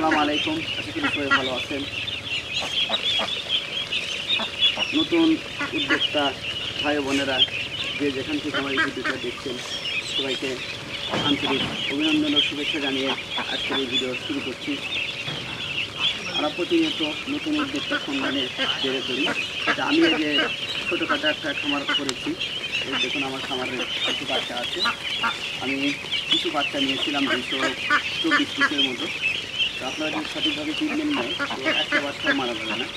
আসসালামু আলাইকুম, আশা করি সবাই ভালো আছেন। নতুন উদ্যোক্তা ভাই বোনেরা যে যেখান থেকে আমার এই ভিডিওটা দেখছেন, সবাইকে আন্তরিক অভিনন্দন ও শুভেচ্ছা জানিয়ে আজকের এই ভিডিও শুরু করছি। আমরা প্রতিনিয়ত নতুন উদ্যোক্তার সন্ধানে বেড়ে করি। আমি এই যে ছোটোখাটো একটা খামার করেছি, এই দেখুন আমার খামারে কিছু বাচ্চা আছে। আমি কিছু বাচ্চা নিয়েছিলাম 224 পিসের মতো। তো আপনারা যদি সঠিকভাবে ট্রিটমেন্ট নেয় তো একটা বাচ্চা মারা যাবে না।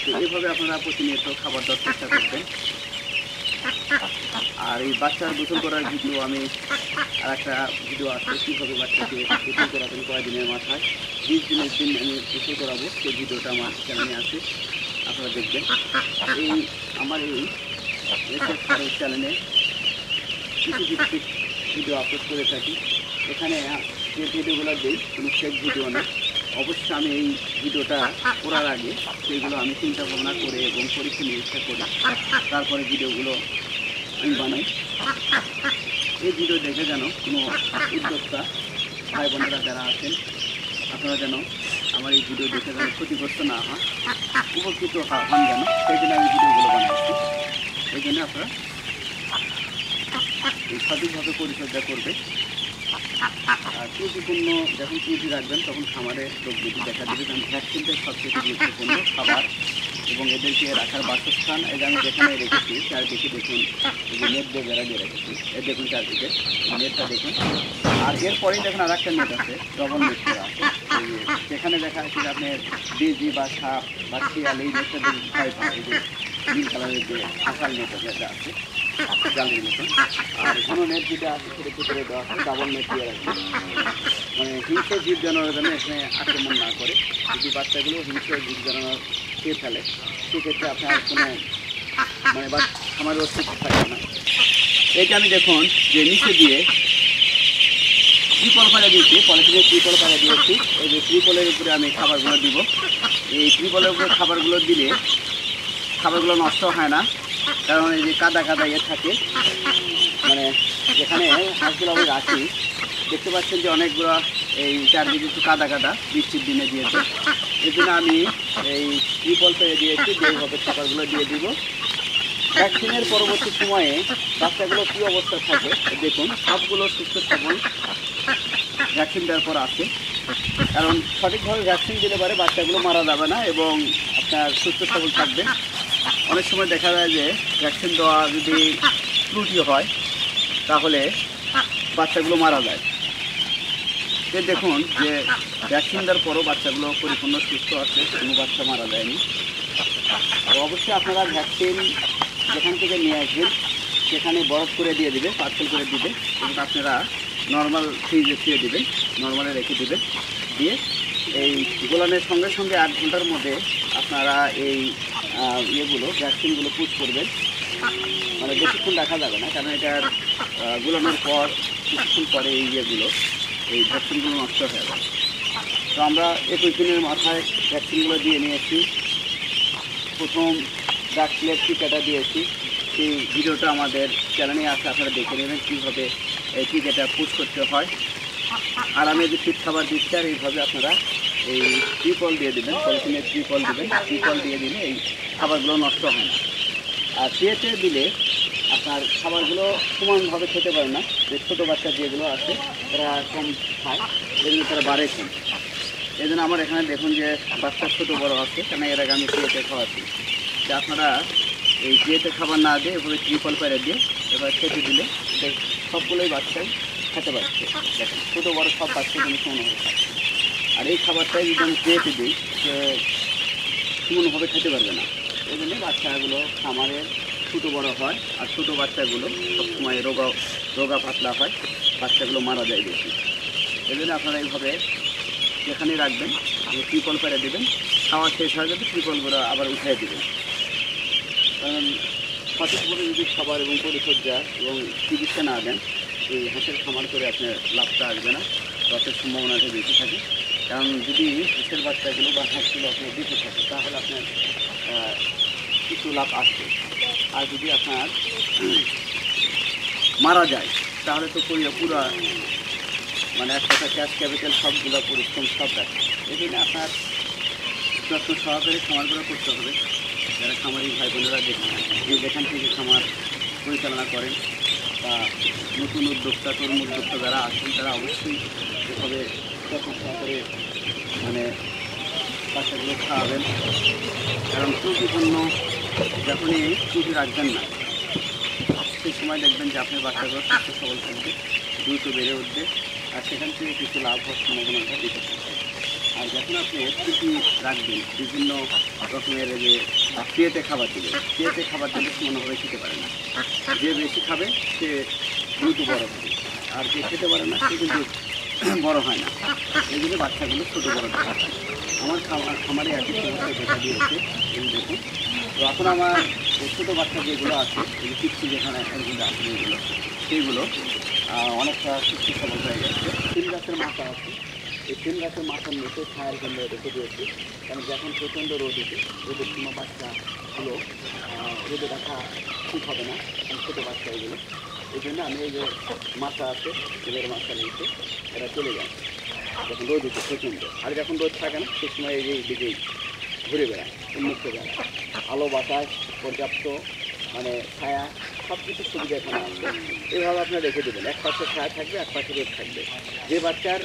তো এইভাবে আপনারা প্রতিনিয়ত খাবার দেওয়ার চেষ্টা করবেন। আর এই বাচ্চার গোসল করার ভিডিও আমি আর একটা ভিডিও আছে, কীভাবে বাচ্চাকে গোসল করাবেন কয়েকদিনের মাথায় 20 দিনের দিন আমি গোসল করাবো, সেই ভিডিওটা আমার চ্যানেলে আছে, আপনারা দেখবেন। এই আমার এই এসএস ফারুক চ্যানেলে কিছু ভিত্তিক ভিডিও আপলোড করে থাকি। এখানে যে ভিডিওগুলো দিই কোনো ফেক ভিডিও না। অবশ্যই আমি এই ভিডিওটা করার আগে সেইগুলো আমি চিন্তা ভাবনা করে এবং পরীক্ষা নিরীক্ষা করে তারপরে ভিডিওগুলো আমি বানাই। এই ভিডিও দেখে যেন কোনো উদ্যোক্তা ভাই বোনেরা যারা আছেন, আপনারা যেন আমার এই ভিডিও দেখে যেন ক্ষতিগ্রস্ত না হয়, উপকৃত হন যেন, সেই জন্য আমি ভিডিওগুলো বানাচ্ছি। এই জন্য আপনারা এই সঠিকভাবে পরিচর্যা করবে। আর ত্রুটিপূর্ণ যখন ত্রুটি রাখবেন তখন খামারে রোগ ব্যাধি দেখা দেবে। কারণ ভ্যাকসিনটা সবচেয়ে গুরুত্বপূর্ণ। খাবার এবং এদেরকে রাখার বাসস্থান, এই যে আমি যেখানে রেখেছি চারদিকে দেখুন, এই যে নেট দিয়ে বেড়া দিয়ে রেখেছি, এই দেখুন চারদিকে নেটটা দেখুন। আর এরপরেই দেখুন আর একটা নেট আছে, ডবল নেট করা আছে। যেখানে দেখা যাচ্ছে যে আপনার বিজি বা সাপ বা শিয়াল এই নেটটা দেখে ভয় পায়। এই যে নীল কালারের যে আঁকাল নেট যেটা আছে জালের মতন। আর কোনো নেট যেটা আছে সেটা ভিতরে দেওয়া আছে, ডাবল নেট দিয়ে রাখবে। মানে হিংস্র জীব জানোয়ার যেন এখানে আক্রমণ না করে। যদি বাচ্চাগুলো হিংস্র জীব জানোয়ার খেয়ে ফেলে সেক্ষেত্রে আপনার কোনো মানে বা আমার অস্তিত্ব থাকবে না। এইটা আমি দেখুন যে নিচে দিয়ে ত্রিপল পাড়া দিয়েছি, পলিথিনে ত্রিপল পাড়া দিয়েছি। এই যে ত্রিপলের উপরে আমি খাবারগুলো দিব। এই ত্রিপলের উপরে খাবারগুলো দিলে খাবারগুলো নষ্ট হয় না, কারণ এই যে কাদা কাদা ইয়ে থাকে। মানে যেখানে হাঁসগুলো আমি রাখি দেখতে পাচ্ছেন যে অনেকগুলো এই চারদিকে একটু কাদা কাদা বৃষ্টির দিনে দিয়েছে। এই জন্য আমি এই ত্রিপল পেয়ে দিয়েছি, যেইভাবে খাবারগুলো দিয়ে দিব। ভ্যাকসিনের পরবর্তী সময়ে বাচ্চাগুলো কী অবস্থা থাকে দেখুন, সবগুলো সুস্থ সবল ভ্যাকসিন দেওয়ার পর আছে। কারণ সঠিকভাবে ভ্যাকসিন দিলে পারে বাচ্চাগুলো মারা যাবে না এবং আপনার সুস্থ সবল থাকবে। অনেক সময় দেখা যায় যে ভ্যাকসিন দেওয়া যদি ত্রুটি হয় তাহলে বাচ্চাগুলো মারা যায়। যে দেখুন যে ভ্যাকসিন দেওয়ার পরও বাচ্চাগুলো পরিপূর্ণ সুস্থ আছে, কোনো বাচ্চা মারা যায়নি। তো অবশ্যই আপনারা ভ্যাকসিন যেখান থেকে নিয়ে আসবেন সেখানে বরফ করে দিয়ে দেবে, পার্সেল করে দিবে এবং আপনারা নর্মাল ফ্রিজে ছুঁয়ে দেবেন, নর্মালে রেখে দেবেন। দিয়ে এই গোলানের সঙ্গে সঙ্গে 8 ঘন্টার মধ্যে আপনারা এই ইয়েগুলো ভ্যাকসিনগুলো পুশ করবেন। মানে বেশিক্ষণ রাখা যাবে না, কারণ এটার গোলানোর পর কিছুক্ষণ পরে এই ইয়েগুলো এই ভ্যাকসিনগুলো নষ্ট হয়ে যাবে। তো আমরা 21 দিনের মাথায় ভ্যাকসিনগুলো দিয়ে নিয়েছি। প্রথম ডাক প্লেট টিকাটা দিয়েছি, সেই ভিডিওটা আমাদের চ্যানেলে আছে, আপনারা দেখে নেবেন কীভাবে এই টিকাটা পুশ করতে হয়। আর আমি যে ফিট খাবার দিচ্ছি আর এইভাবে আপনারা এই ত্রিপল দিয়ে দেবেন, পলিথিনের ত্রিপল দেবেন। ত্রিপল দিয়ে দিলে এই খাবারগুলো নষ্ট হয় না। আর পেটে দিলে আপনার খাবারগুলো সমানভাবে খেতে পারে না। যে ছোটো বাচ্চা যেগুলো আছে তারা কম খায়, এই জন্য তারা বাড়ে কম। এই জন্য আমার এখানে দেখুন যে বাচ্চা ছোটো বড়ো আছে, কেন এর আগে আমি পেটে খাওয়াচ্ছি। যে আপনারা এই পেটে খাবার না দিয়ে এভাবে ত্রিপল পেরে দিয়ে এবার খেতে দিলে সবগুলোই বাচ্চাই খেতে পারছে। দেখেন ছোটো বড়ো সব বাচ্চা কিন্তু সমানভাবে খাচ্ছে। আর এই খাবারটাই যদি আমি পেটে দিই সে সমানভাবে খেতে পারবে না। এই জন্য বাচ্চাগুলো খামারের ছোটো বড়ো হয়। আর ছোটো বাচ্চাগুলো সবসময় রোগা পাতলা হয়, বাচ্চাগুলো মারা যায় বেশি। এই জন্য আপনারা এইভাবে যেখানে রাখবেন ত্রিপল পেরে দেবেন, খাওয়া শেষ হয়ে যাবে ত্রিপলগুলো আবার উঠিয়ে দেবেন। কারণ সঠিকভাবে যদি খাবার এবং পরিচর্যা এবং চিকিৎসা না দেন এই হাঁসের খামার করে আপনার লাভটা আসবে না, লসের সম্ভাবনাটা বেশি থাকে। কারণ যদি হাঁসের বাচ্চাগুলো বা হাঁসগুলো আপনার বেঁচে থাকে তাহলে আপনার কিছু লাভ আসবে। আর যদি আপনার মারা যায় তাহলে তো পুরো মানে এক কথা ক্যাশ ক্যাপিটাল সবগুলো পরিশ্রম সব রাখে। এই জন্য আপনার যত্ন সহকারে খামারগুলো করতে হবে। যারা খামারি ভাই বোনেরা যেখান থেকে খামার পরিচালনা করেন বা নতুন উদ্যোক্তা তরুণ উদ্যোক্তা যারা আছেন তারা অবশ্যই এভাবে যত্ন সহকারে মানে বাচ্চাগুলো খাওয়াবেন। কারণ ত্রুটিপূর্ণ যখনই ত্রুটি রাখবেন না সেই সময় দেখবেন যে আপনার বাচ্চাগুলো সুস্থ সবল থাকবে, দ্রুত বেড়ে উঠবে, আর সেখান থেকে কিছু লাভ হওয়ার সম্ভাবনাটা দিতে থাকবে। আর যখন আপনি ত্রুটি রাখবেন বিভিন্ন রকমের যে ট্রেতে খাবার দিলে মনোভাবে খেতে পারে না। যে বেশি খাবে সে দ্রুত বড় হবে, আর যে খেতে পারে না সে কিন্তু বড় হয় না। এই জন্য বাচ্চাগুলো ছোটো বড় দেখা যায়। আমার খামারে একই সমস্যা দেখা দিয়েছে। এই দেখুন, তো এখন আমার ছোটো বাচ্চা যেগুলো আছে এই পিচ্ছি যেখানে এগুলো আছে সেইগুলো অনেকটা সুস্থ সবল হয়ে গেছে। তিল গাছের মাথা আছে, এই তিল গাছের মাথার নিচে ছায়ার জন্য রেখে দিয়েছি। কারণ যখন প্রচণ্ড রোদ উঠে রোদের সময় বাচ্চাগুলো রোদে রাখা ঠিক হবে না, ছোটো বাচ্চা এগুলো। এই জন্য আমি এই যে মাথা আছে তেলের মাথার নিচে এরা চলে যায় যখন রোদ উঠে প্রচণ্ড। আর যখন রোদ থাকে না সে সময় এই যে দিকেই ঘুরে বেড়ায়, উন্মুক্ত বেড়ায়। আলো বাতাস পর্যাপ্ত মানে ছায়া সব কিছু সুবিধা এখানে আসবে। এইভাবে আপনার রেখে দেবেন, এক পাশে ছায়া থাকবে এক পাশে রোদ থাকবে। যে বাচ্চার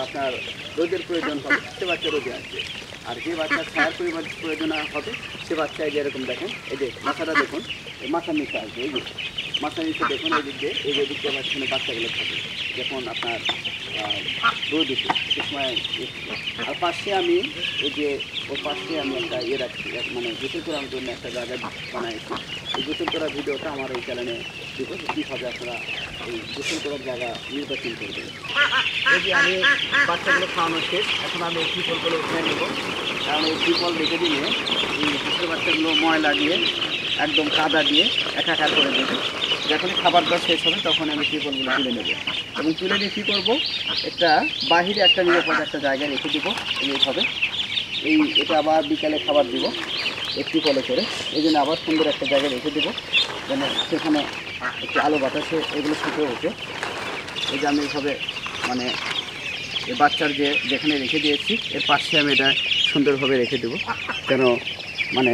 আপনার রোদের প্রয়োজন হবে সে বাচ্চা রোদে আসবে, আর যে বাচ্চার ছায়ার প্রয়োজন হবে সে বাচ্চায় যেরকম দেখেন এই যে মাথাটা দেখুন, এই মাথার নিচে আসবে। এই যে মাথার নিচে দেখুন এই দিক দিয়ে মাঝখানে বাচ্চাগুলো থাকে যখন আপনার রোদ উঠে সে সময়। আর পাশে আমি এই যে ওর পাশে আমি একটা রাখছি, মানে গোসল করার জন্য একটা জায়গা বানাইছি। এই গোসল করার ভিডিওটা আমার এই চ্যানেলে দিব, কীভাবে আপনারা এই গোসল করার জায়গা নির্বাচন করবেন। এই যে আমি বাচ্চাগুলো খাওয়ানো শেষ, এখন আমি এই ত্রিপলগুলো উঠে নেব। কারণ এই ত্রিপল রেখে দিলে এই ছোটো বাচ্চাগুলো ময়লা দিয়ে একদম কাদা দিয়ে একাকার করে দেবে। যখনই খাবার দাওয়া শেষ হবে তখন আমি ত্রিপলগুলো তুলে নেব, এবং তুলে নিয়ে কী করবো, একটা বাহিরে একটা নিরাপদ একটা জায়গায় রেখে দেবো। এইভাবে এটা আবার বিকালে খাবার দিব এই ত্রিপলে করে। এই জন্য আবার সুন্দর একটা জায়গায় রেখে দেবো যেন সেখানে একটু আলো বাতাসে এগুলো শুকিয়ে ওঠে। এই যে আমি এইভাবে মানে এই বাচ্চার যেখানে রেখে দিয়েছি এর পাশে আমি এটা সুন্দরভাবে রেখে দেবো যেন মানে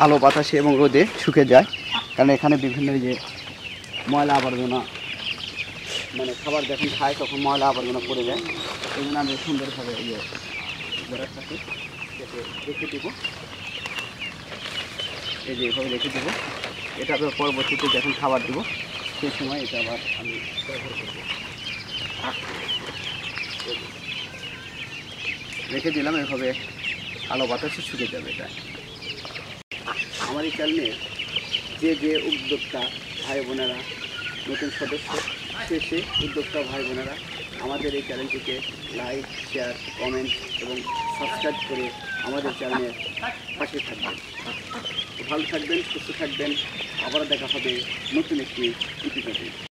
আলো বাতাসে এবং রোদে শুকিয়ে যায়। কারণ এখানে বিভিন্ন যে ময়লা আবর্জনা মানে খাবার যখন খায় তখন ময়লা আবর্জনা পড়ে যায়। এই জন্য আমি সুন্দরভাবে ঘরেরটাকে রেখে দেবো। এই যে এভাবে রেখে দেবো। এটা আবার পরবর্তীতে যখন খাবার দেবো সেই সময় এটা আবার আমি ব্যবহার করবো। রেখে দিলাম, এভাবে আলো বাতাসে শুকিয়ে যাবে। এটা আমার এই চ্যানেলে যে উদ্যোক্তা ভাই বোনেরা নতুন সদস্য সে উদ্যোক্তা ভাই বোনেরা আমাদের এই চ্যানেলটিকে লাইক শেয়ার কমেন্ট এবং সাবস্ক্রাইব করে আমাদের চ্যানেলের পাশে থাকবেন। ভালো থাকবেন, সুস্থ থাকবেন। আবারও দেখা হবে নতুন একটি এপিসোডে।